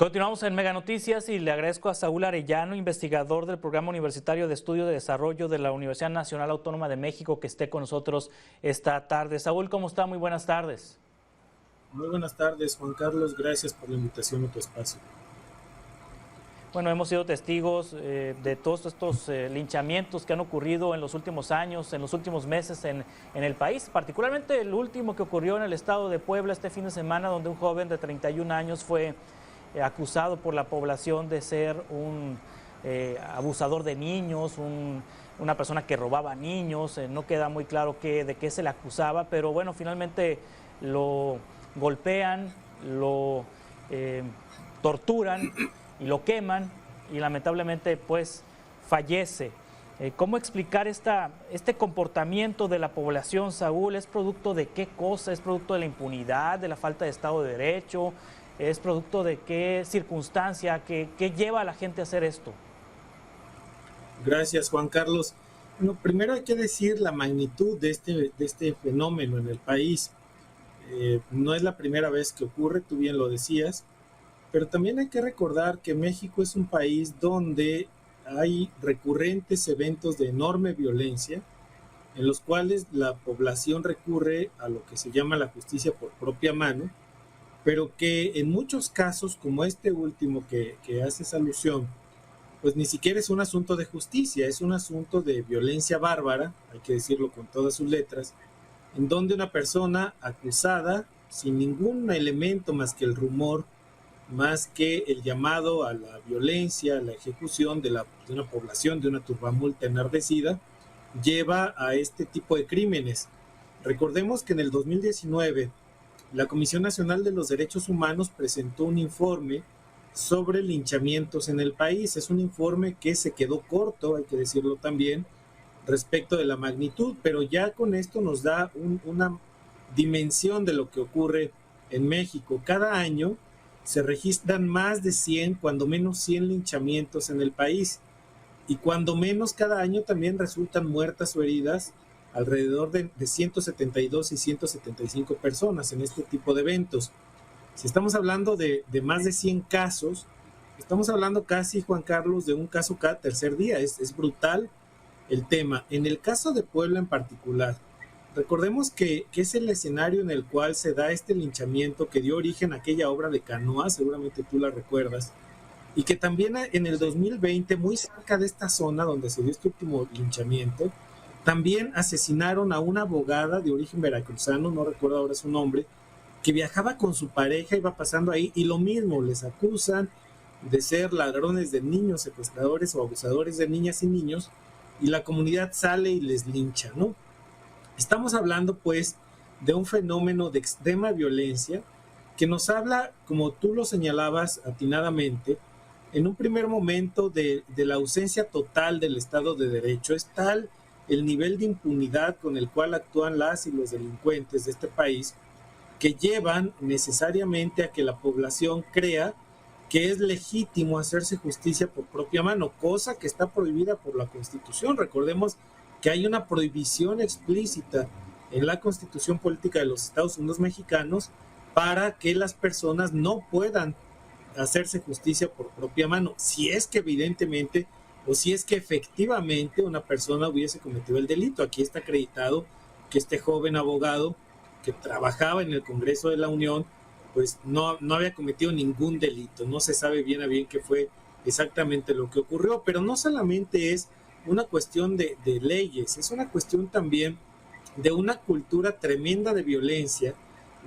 Continuamos en Mega Noticias y le agradezco a Saúl Arellano, investigador del Programa Universitario de Estudio de Desarrollo de la Universidad Nacional Autónoma de México, que esté con nosotros esta tarde. Saúl, ¿cómo está? Muy buenas tardes. Muy buenas tardes, Juan Carlos. Gracias por la invitación a tu espacio. Bueno, hemos sido testigos de todos estos linchamientos que han ocurrido en los últimos años, en los últimos meses en el país, particularmente el último que ocurrió en el estado de Puebla este fin de semana, donde un joven de 31 años fue acusado por la población de ser un abusador de niños, una persona que robaba niños. No queda muy claro de qué se le acusaba, pero bueno, finalmente lo golpean, lo torturan y lo queman y lamentablemente pues fallece. ¿Cómo explicar este comportamiento de la población, Saúl? ¿Es producto de qué cosa? ¿Es producto de la impunidad, de la falta de Estado de Derecho? ¿Es producto de qué circunstancia? ¿Qué lleva a la gente a hacer esto? Gracias, Juan Carlos. Bueno, primero hay que decir la magnitud de este fenómeno en el país. No es la primera vez que ocurre, tú bien lo decías, pero también hay que recordar que México es un país donde hay recurrentes eventos de enorme violencia, en los cuales la población recurre a lo que se llama la justicia por propia mano, pero que en muchos casos, como este último que haces alusión, pues ni siquiera es un asunto de justicia, es un asunto de violencia bárbara, hay que decirlo con todas sus letras, en donde una persona acusada, sin ningún elemento más que el rumor, más que el llamado a la violencia, a la ejecución de una población, de una turbamulta enardecida, lleva a este tipo de crímenes. Recordemos que en el 2019 la Comisión Nacional de los Derechos Humanos presentó un informe sobre linchamientos en el país. Es un informe que se quedó corto, hay que decirlo también, respecto de la magnitud, pero ya con esto nos da una dimensión de lo que ocurre en México. Cada año se registran más de 100, cuando menos 100 linchamientos en el país, y cuando menos cada año también resultan muertas o heridas alrededor de 172 y 175 personas en este tipo de eventos. Si estamos hablando de más de 100 casos, estamos hablando casi, Juan Carlos, de un caso cada tercer día. Es brutal el tema. En el caso de Puebla en particular, recordemos que es el escenario en el cual se da este linchamiento que dio origen a aquella obra de Canoa, seguramente tú la recuerdas, y que también en el 2020, muy cerca de esta zona donde se dio este último linchamiento, también asesinaron a una abogada de origen veracruzano, no recuerdo ahora su nombre, que viajaba con su pareja, iba pasando ahí, y lo mismo, les acusan de ser ladrones de niños, secuestradores o abusadores de niñas y niños, y la comunidad sale y les lincha, ¿no? Estamos hablando, pues, de un fenómeno de extrema violencia que nos habla, como tú lo señalabas atinadamente, en un primer momento de la ausencia total del Estado de Derecho. Es tal el nivel de impunidad con el cual actúan las y los delincuentes de este país que llevan necesariamente a que la población crea que es legítimo hacerse justicia por propia mano, cosa que está prohibida por la Constitución. Recordemos que hay una prohibición explícita en la Constitución Política de los Estados Unidos Mexicanos para que las personas no puedan hacerse justicia por propia mano, si es que evidentemente o si es que efectivamente una persona hubiese cometido el delito. Aquí está acreditado que este joven abogado que trabajaba en el Congreso de la Unión, pues no había cometido ningún delito. No se sabe bien a bien qué fue exactamente lo que ocurrió, pero no solamente es una cuestión de leyes, es una cuestión también de una cultura tremenda de violencia,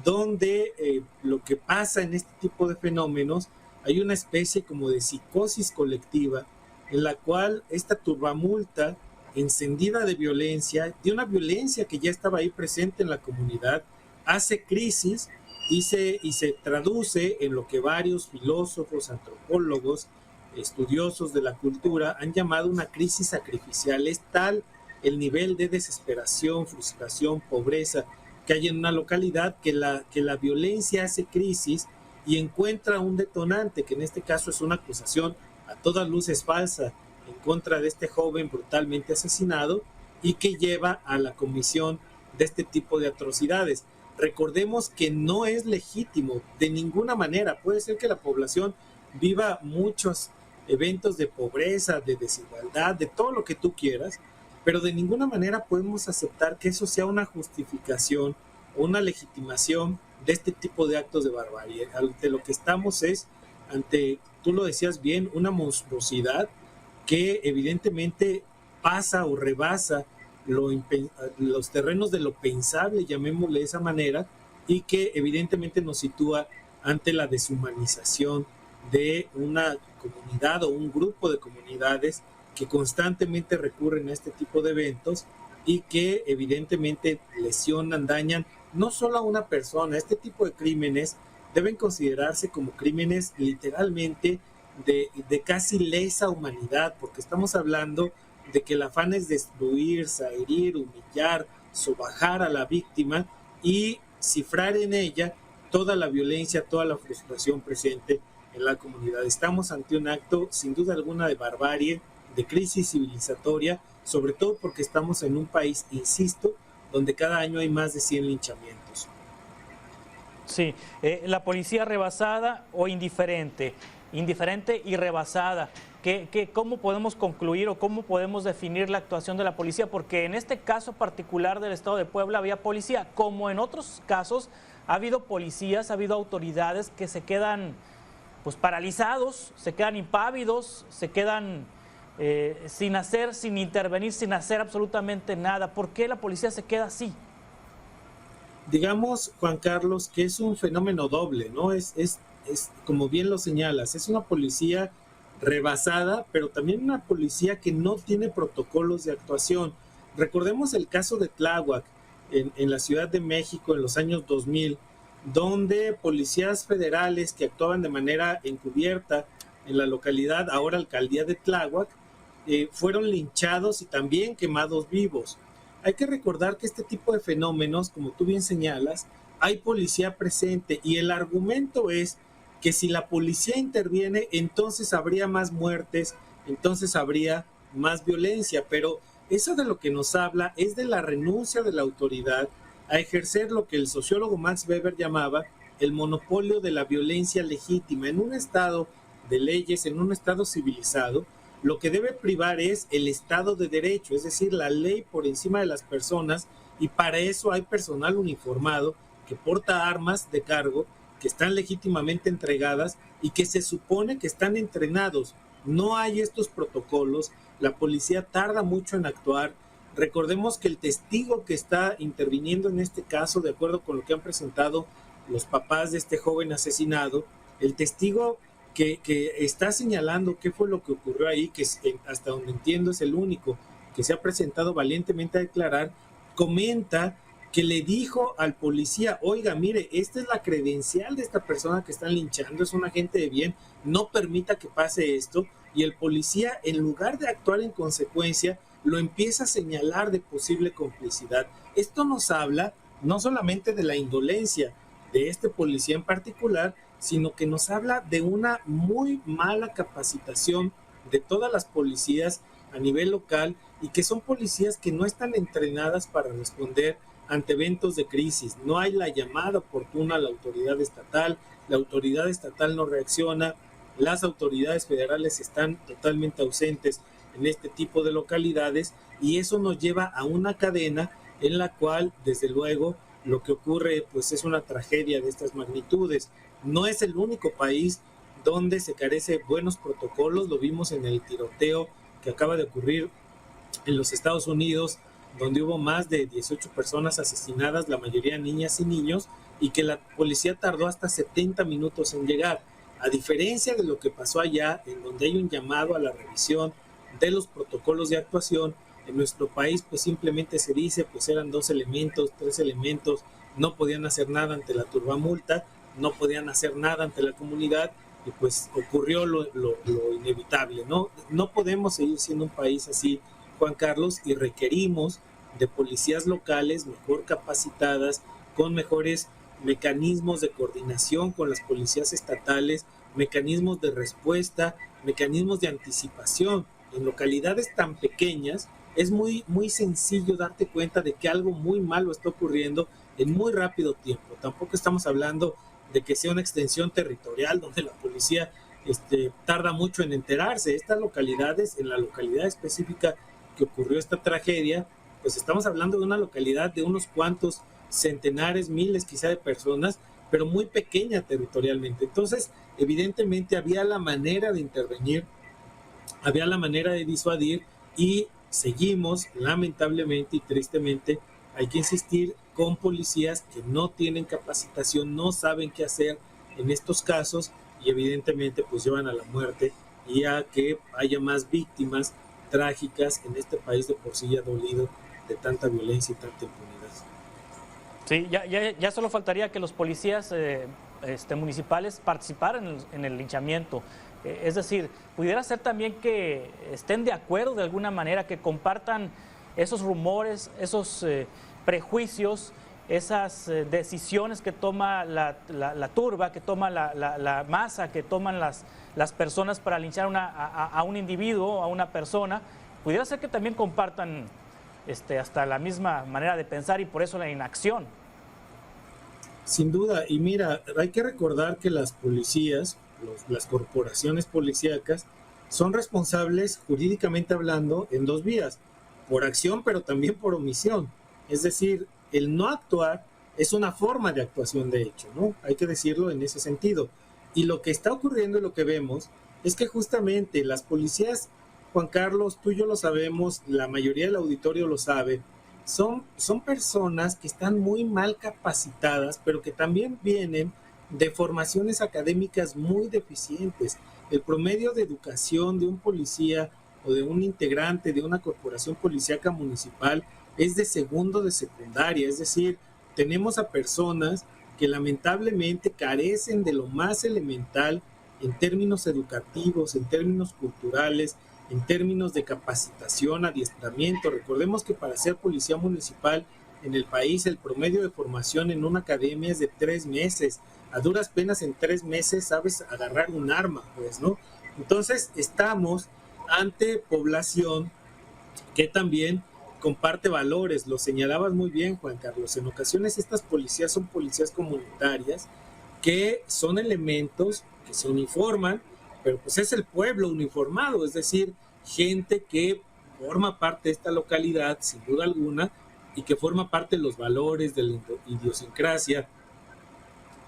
donde lo que pasa en este tipo de fenómenos, hay una especie como de psicosis colectiva en la cual esta turbamulta encendida de violencia, de una violencia que ya estaba ahí presente en la comunidad, hace crisis y se traduce en lo que varios filósofos, antropólogos, estudiosos de la cultura han llamado una crisis sacrificial. Es tal el nivel de desesperación, frustración, pobreza que hay en una localidad que la violencia hace crisis y encuentra un detonante, que en este caso es una acusación a todas luces falsa en contra de este joven brutalmente asesinado y que lleva a la comisión de este tipo de atrocidades. Recordemos que no es legítimo de ninguna manera. Puede ser que la población viva muchos eventos de pobreza, de desigualdad, de todo lo que tú quieras, pero de ninguna manera podemos aceptar que eso sea una justificación o una legitimación de este tipo de actos de barbarie. Ante lo que estamos es ante, tú lo decías bien, una monstruosidad que evidentemente pasa o rebasa los terrenos de lo pensable, llamémosle de esa manera, y que evidentemente nos sitúa ante la deshumanización de una comunidad o un grupo de comunidades que constantemente recurren a este tipo de eventos y que evidentemente lesionan, dañan no solo a una persona. Este tipo de crímenes deben considerarse como crímenes literalmente de casi lesa humanidad, porque estamos hablando de que el afán es destruir, herir, humillar, sobajar a la víctima y cifrar en ella toda la violencia, toda la frustración presente en la comunidad. Estamos ante un acto sin duda alguna de barbarie, de crisis civilizatoria, sobre todo porque estamos en un país, insisto, donde cada año hay más de 100 linchamientos. Sí, la policía rebasada o indiferente, indiferente y rebasada. ¿Cómo podemos concluir o cómo podemos definir la actuación de la policía? Porque en este caso particular del estado de Puebla había policía, como en otros casos ha habido policías, ha habido autoridades que se quedan pues paralizados, se quedan impávidos, se quedan sin hacer, sin intervenir, sin hacer absolutamente nada. ¿Por qué la policía se queda así? Digamos, Juan Carlos, que es un fenómeno doble, ¿no? Es como bien lo señalas, es una policía rebasada, pero también una policía que no tiene protocolos de actuación. Recordemos el caso de Tláhuac, en la Ciudad de México en los años 2000, donde policías federales que actuaban de manera encubierta en la localidad, ahora alcaldía de Tláhuac, fueron linchados y también quemados vivos. Hay que recordar que este tipo de fenómenos, como tú bien señalas, hay policía presente y el argumento es que si la policía interviene, entonces habría más muertes, entonces habría más violencia, pero eso de lo que nos habla es de la renuncia de la autoridad a ejercer lo que el sociólogo Max Weber llamaba el monopolio de la violencia legítima. En un estado de leyes, en un estado civilizado, lo que debe privar es el Estado de Derecho, es decir, la ley por encima de las personas, y para eso hay personal uniformado que porta armas de cargo, que están legítimamente entregadas y que se supone que están entrenados. No hay estos protocolos, la policía tarda mucho en actuar. Recordemos que el testigo que está interviniendo en este caso, de acuerdo con lo que han presentado los papás de este joven asesinado, el testigo que está señalando qué fue lo que ocurrió ahí, que hasta donde entiendo es el único que se ha presentado valientemente a declarar, comenta que le dijo al policía, oiga, mire, esta es la credencial de esta persona que están linchando, es un agente de bien, no permita que pase esto, y el policía, en lugar de actuar en consecuencia, lo empieza a señalar de posible complicidad. Esto nos habla no solamente de la indolencia de este policía en particular, sino que nos habla de una muy mala capacitación de todas las policías a nivel local y que son policías que no están entrenadas para responder ante eventos de crisis. No hay la llamada oportuna a la autoridad estatal no reacciona, las autoridades federales están totalmente ausentes en este tipo de localidades y eso nos lleva a una cadena en la cual, desde luego, lo que ocurre pues es una tragedia de estas magnitudes. No es el único país donde se carece de buenos protocolos, lo vimos en el tiroteo que acaba de ocurrir en los Estados Unidos, donde hubo más de 18 personas asesinadas, la mayoría niñas y niños, y que la policía tardó hasta 70 minutos en llegar. A diferencia de lo que pasó allá, en donde hay un llamado a la revisión de los protocolos de actuación, en nuestro país pues simplemente se dice, pues eran 2 elementos, 3 elementos, no podían hacer nada ante la turbamulta, no podían hacer nada ante la comunidad, y pues ocurrió lo inevitable, ¿no? No podemos seguir siendo un país así, Juan Carlos, y requerimos de policías locales mejor capacitadas, con mejores mecanismos de coordinación con las policías estatales, mecanismos de respuesta, mecanismos de anticipación. En localidades tan pequeñas es muy sencillo darte cuenta de que algo muy malo está ocurriendo en muy rápido tiempo. Tampoco estamos hablando de que sea una extensión territorial donde la policía tarda mucho en enterarse. Estas localidades, en la localidad específica que ocurrió esta tragedia, pues estamos hablando de una localidad de unos cuantos centenares, miles quizá de personas, pero muy pequeña territorialmente. Entonces, evidentemente había la manera de intervenir, había la manera de disuadir y seguimos, lamentablemente y tristemente, hay que insistir con policías que no tienen capacitación, no saben qué hacer en estos casos y evidentemente pues llevan a la muerte y a que haya más víctimas trágicas en este país de por sí ya dolido de tanta violencia y tanta impunidad. Sí, ya solo faltaría que los policías municipales participaran en el linchamiento. Es decir, pudiera ser también que estén de acuerdo de alguna manera, que compartan esos rumores, esos prejuicios, esas decisiones que toma la turba, que toma la masa, que toman las personas para linchar a un individuo, a una persona. Pudiera ser que también compartan hasta la misma manera de pensar y por eso la inacción. Sin duda, y mira, hay que recordar que las policías, las corporaciones policíacas, son responsables jurídicamente hablando en dos vías, por acción pero también por omisión. Es decir, el no actuar es una forma de actuación de hecho, ¿no? Hay que decirlo en ese sentido. Y lo que está ocurriendo y lo que vemos es que justamente las policías, Juan Carlos, tú y yo lo sabemos, la mayoría del auditorio lo sabe, son personas que están muy mal capacitadas, pero que también vienen de formaciones académicas muy deficientes. El promedio de educación de un policía o de un integrante de una corporación policíaca municipal es de segundo de secundaria, es decir, tenemos a personas que lamentablemente carecen de lo más elemental en términos educativos, en términos culturales, en términos de capacitación, adiestramiento. Recordemos que para ser policía municipal en el país el promedio de formación en una academia es de 3 meses. A duras penas en 3 meses sabes agarrar un arma, pues, ¿no? Entonces estamos ante población que también comparte valores. Lo señalabas muy bien, Juan Carlos. En ocasiones estas policías son policías comunitarias que son elementos que se uniforman, pero pues es el pueblo uniformado, es decir, gente que forma parte de esta localidad, sin duda alguna, y que forma parte de los valores, de la idiosincrasia,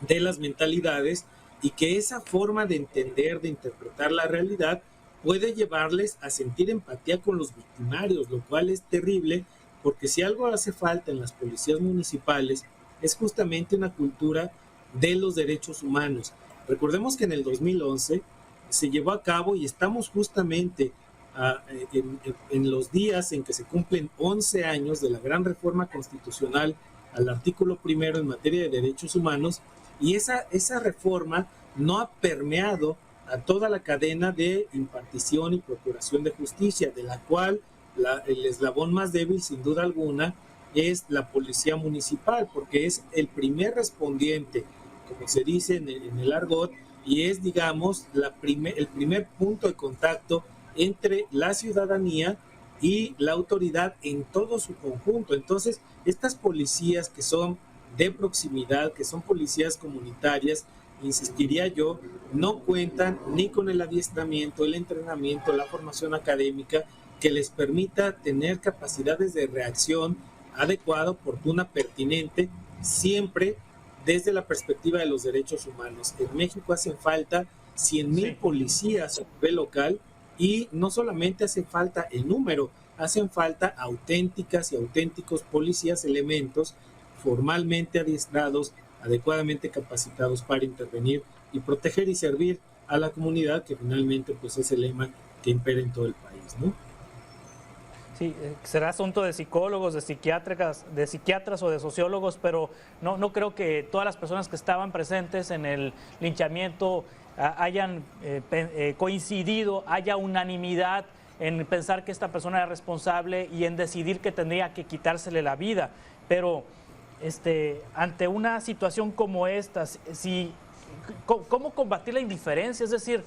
de las mentalidades, y que esa forma de entender, de interpretar la realidad, puede llevarles a sentir empatía con los victimarios, lo cual es terrible, porque si algo hace falta en las policías municipales, es justamente una cultura de los derechos humanos. Recordemos que en el 2011 se llevó a cabo y estamos justamente en los días en que se cumplen 11 años de la gran reforma constitucional al artículo primero en materia de derechos humanos, y esa reforma no ha permeado a toda la cadena de impartición y procuración de justicia, de la cual el eslabón más débil, sin duda alguna, es la policía municipal, porque es el primer respondiente, como se dice en el argot, y es, digamos, el primer punto de contacto entre la ciudadanía y la autoridad en todo su conjunto. Entonces, estas policías que son de proximidad, que son policías comunitarias, insistiría yo, no cuentan ni con el adiestramiento, el entrenamiento, la formación académica que les permita tener capacidades de reacción adecuada, oportuna, pertinente, siempre desde la perspectiva de los derechos humanos. En México hacen falta 100,000 policías a nivel local, y no solamente hace falta el número, hacen falta auténticas y auténticos policías, elementos formalmente adiestrados, adecuadamente capacitados para intervenir y proteger y servir a la comunidad, que finalmente pues es el lema que impera en todo el país, ¿no? Sí, será asunto de psicólogos, de psiquiatras o de sociólogos, pero no creo que todas las personas que estaban presentes en el linchamiento hayan coincidido, haya unanimidad en pensar que esta persona era responsable y en decidir que tendría que quitársele la vida. Pero ante una situación como esta, ¿cómo combatir la indiferencia? Es decir,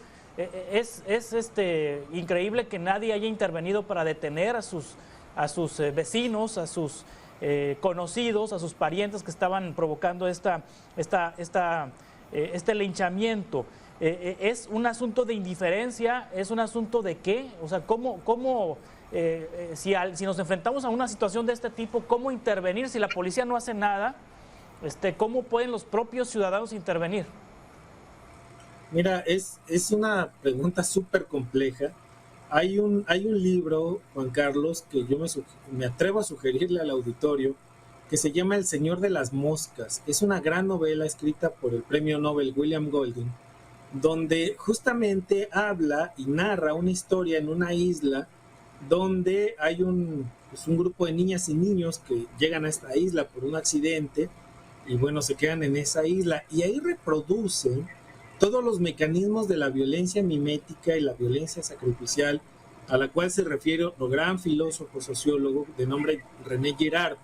es increíble que nadie haya intervenido para detener a sus vecinos, a sus conocidos, a sus parientes que estaban provocando este linchamiento. ¿Es un asunto de indiferencia? ¿Es un asunto de qué? O sea, si nos enfrentamos a una situación de este tipo, ¿cómo intervenir? Si la policía no hace nada, ¿cómo pueden los propios ciudadanos intervenir? Mira, es una pregunta súper compleja. Hay un libro, Juan Carlos, que yo me atrevo a sugerirle al auditorio, que se llama El Señor de las Moscas. Es una gran novela escrita por el premio Nobel William Golding, donde justamente habla y narra una historia en una isla donde hay un grupo de niñas y niños que llegan a esta isla por un accidente y bueno, se quedan en esa isla y ahí reproducen todos los mecanismos de la violencia mimética y la violencia sacrificial a la cual se refiere otro gran filósofo sociólogo de nombre René Girard.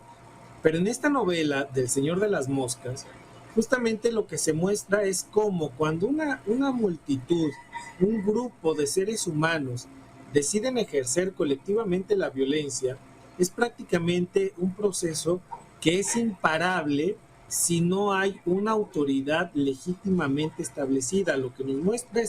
Pero en esta novela del Señor de las Moscas, justamente lo que se muestra es cómo cuando una multitud, un grupo de seres humanos deciden ejercer colectivamente la violencia, es prácticamente un proceso que es imparable si no hay una autoridad legítimamente establecida. Lo que nos muestra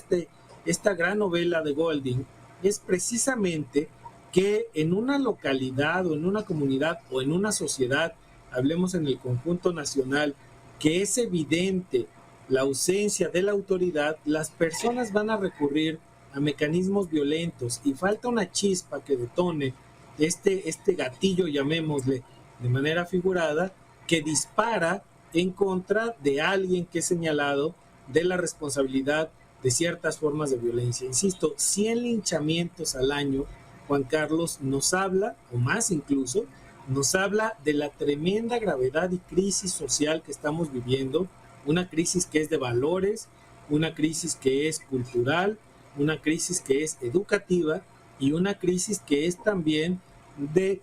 esta gran novela de Golding es precisamente que en una localidad o en una comunidad o en una sociedad, hablemos en el conjunto nacional, que es evidente la ausencia de la autoridad, las personas van a recurrir a mecanismos violentos y falta una chispa que detone este gatillo, llamémosle de manera figurada, que dispara en contra de alguien que es señalado de la responsabilidad de ciertas formas de violencia. Insisto, 100 linchamientos al año, Juan Carlos, nos habla, o más incluso, nos habla de la tremenda gravedad y crisis social que estamos viviendo, una crisis que es de valores, una crisis que es cultural, una crisis que es educativa y una crisis que es también de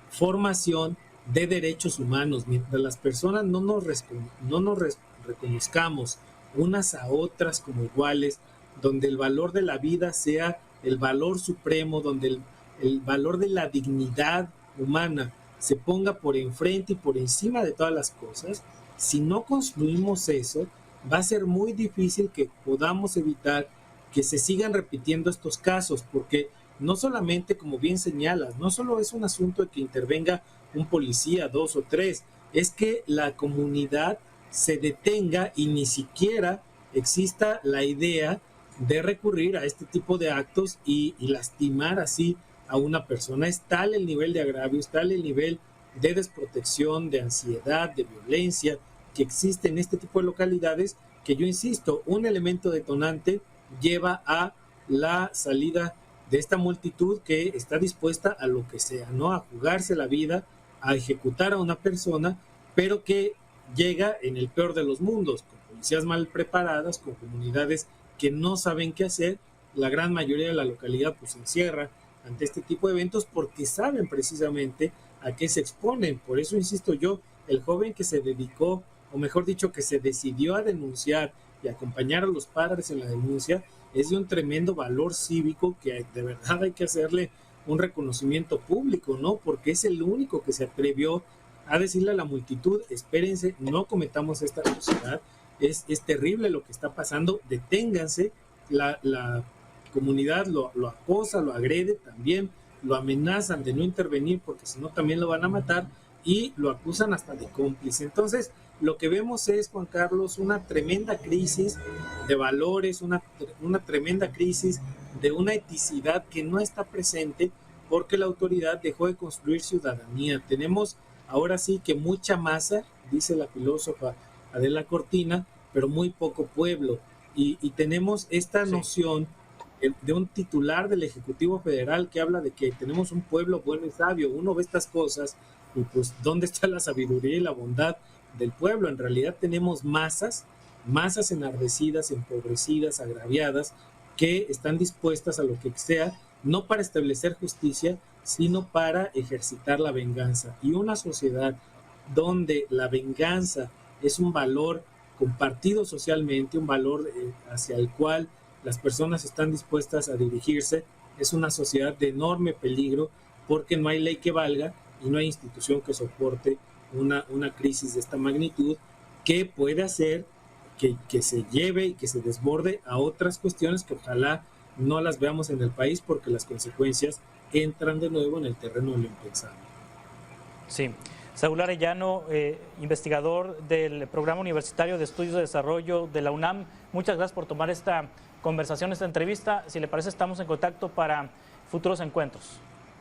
formación de derechos humanos. Mientras las personas no nos reconozcamos unas a otras como iguales, donde el valor de la vida sea el valor supremo, donde el valor de la dignidad humana se ponga por enfrente y por encima de todas las cosas, si no construimos eso, va a ser muy difícil que podamos evitar que se sigan repitiendo estos casos, porque no solamente, como bien señalas, no solo es un asunto de que intervenga un policía, 2 o 3, es que la comunidad se detenga y ni siquiera exista la idea de recurrir a este tipo de actos y lastimar así a una persona. Es tal el nivel de agravio, es tal el nivel de desprotección, de ansiedad, de violencia que existe en este tipo de localidades, que yo insisto, un elemento detonante lleva a la salida de esta multitud que está dispuesta a lo que sea, ¿no? A jugarse la vida, a ejecutar a una persona, pero que llega en el peor de los mundos, con policías mal preparadas, con comunidades que no saben qué hacer. La gran mayoría de la localidad pues se encierra ante este tipo de eventos porque saben precisamente a qué se exponen. Por eso insisto yo, el joven que se dedicó, o mejor dicho, que se decidió a denunciar y acompañar a los padres en la denuncia, es de un tremendo valor cívico que de verdad hay que hacerle un reconocimiento público, ¿no? Porque es el único que se atrevió a decirle a la multitud, espérense, no cometamos esta atrocidad, es terrible lo que está pasando, deténganse. La comunidad lo acosa, lo agrede también, lo amenazan de no intervenir porque si no también lo van a matar y lo acusan hasta de cómplice. Entonces, lo que vemos es, Juan Carlos, una tremenda crisis de valores, una tremenda crisis de una eticidad que no está presente porque la autoridad dejó de construir ciudadanía. Tenemos ahora sí que mucha masa, dice la filósofa Adela Cortina, pero muy poco pueblo. Y tenemos esta noción de un titular del Ejecutivo Federal que habla de que tenemos un pueblo bueno y sabio. Uno ve estas cosas y pues ¿dónde está la sabiduría y la bondad del pueblo? En realidad tenemos masas enardecidas, empobrecidas, agraviadas, que están dispuestas a lo que sea, no para establecer justicia, sino para ejercitar la venganza. Y una sociedad donde la venganza es un valor compartido socialmente, un valor hacia el cual las personas están dispuestas a dirigirse, es una sociedad de enorme peligro porque no hay ley que valga y no hay institución que soporte una crisis de esta magnitud que puede hacer que se lleve y que se desborde a otras cuestiones que ojalá no las veamos en el país, porque las consecuencias entran de nuevo en el terreno de lo impensable. Sí. Saúl Arellano, investigador del Programa Universitario de Estudios de Desarrollo de la UNAM, muchas gracias por tomar esta conversación, esta entrevista. Si le parece, estamos en contacto para futuros encuentros.